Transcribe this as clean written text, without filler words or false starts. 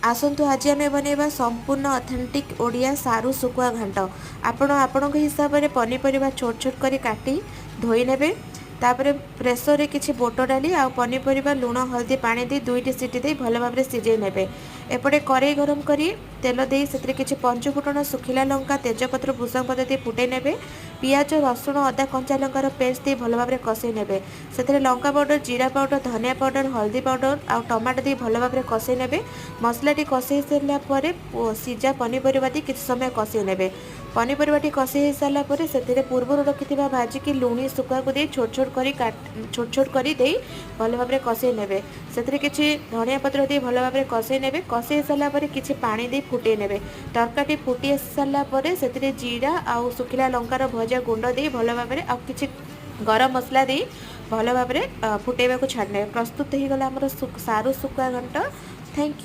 आसतु आज आम बनवा संपूर्ण ऑथेंटिक ओडिया सारू सुकुआ घांट। आपण हिसाब से पनीपरिया छोट छोट कर काटी धोई नेबे। तापर प्रेसर रे किछि बोट डाली आ पनीपरिया लुण हल्दी पानी दे दुईटी सीटी दे भल भाव सिझे नेबे। एपटे कड़ाई गरम करी तेल दे से किछि पंचफुटण सुखिला लंका तेजपत्र भूसंग पत्र दे फुटे नेबे। पियाज रसुण अदा कंचा लंकार पेस्ट दे भल भाव कषे नेबे। से लंका पाउडर जीरा पाउडर धनिया पाउडर हल्दी पाउडर आ टमाटो दे भल भाव कषे नेबे। मसलाटी कषे सारा पर सीझा पनीपरिया किसी समय कषे नेबे। पनीपरियाटी कषे सारा पर से पूर्व रखि भाजिकी लुणी सुखा को दे छोट छोट कर भल भाव कषे नेबे। से किछि धनिया पत्र दे भल भाव कषे नेबे। कषे सारा पर किछि पानी दे फुटे नेबे। तरकारी फुटी सारा पर से जीरा आउ सुखिला लंकार भजा गुंड दे भल भाव आ किछि गरम मसला दे भल भाव फुटेबा को छाड़ने। प्रस्तुत हो गला सारू सुकुआ घंट। Thank you.